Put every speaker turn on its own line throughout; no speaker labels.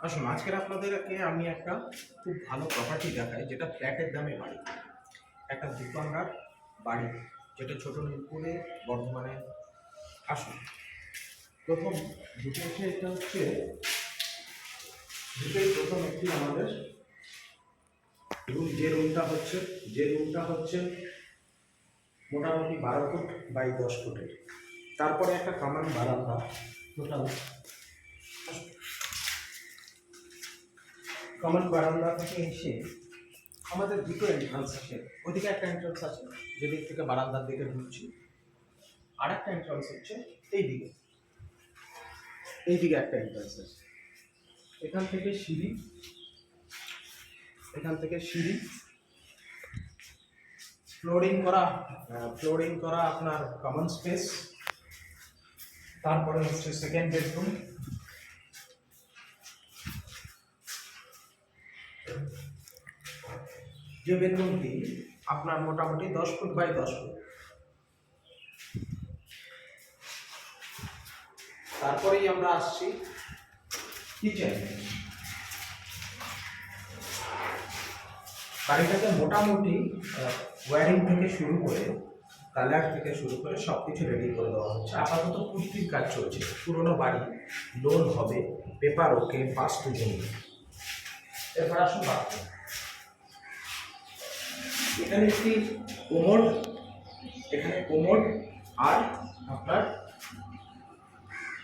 আসুন আজকের আপনাদেরকে আমি একটা খুব ভালো প্রপার্টি দেখাই, যেটা ফ্ল্যাটের দামে বাড়ি, একটা দুকানদার বাড়ি, যেটা ছোট নীলপুরে বর্ধমানে। আসুন প্রথম দুটো হচ্ছে, এটা হচ্ছে দুটোই প্রথম একটি আমাদের রুম। যে রুমটা হচ্ছে মোটামুটি 12 ফুট বাই 10 ফুটের। তারপরে একটা কামান বারান্দা টোটাল। কমন বারান্দা থেকে এসে আমাদের দুটো এন্ট্রান্স আছে। ওইদিকে একটা এন্ট্রান্স আছে যেদিক থেকে বারান্দার দিকে ঢুকছি, আর একটা এন্ট্রান্স হচ্ছে এইদিকে একটা এন্ট্রান্স আছে। এখান থেকে সিঁড়ি ফ্লোরিং করা আপনার কমন স্পেস। তারপরে হচ্ছে সেকেন্ড বেডরুম। যে বেডরুমটি আপনার মোটামুটি 10 ফুট বাই 10 ফুট। তারপরেই আমরা আসছি কিচেন। বাড়িটাতে মোটামুটি ওয়্যারিং থেকে শুরু করে কালার থেকে শুরু করে সব কিছু রেডি করে দেওয়া হচ্ছে। আপাতত পুষ্টির কাজ চলছে। পুরোনো বাড়ি, লোন হবে, পেপার ওকে, বাস্তু জমি। এরপর আসুন বাথরুম। এখানে একটি কোমোড আর আপনার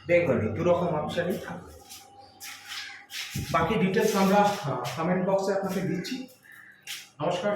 বেঙ্গলি দুরকম অপশানই থাকবে। বাকি ডিটেলস আমরা কমেন্ট বক্সে আপনাকে দিচ্ছি। নমস্কার।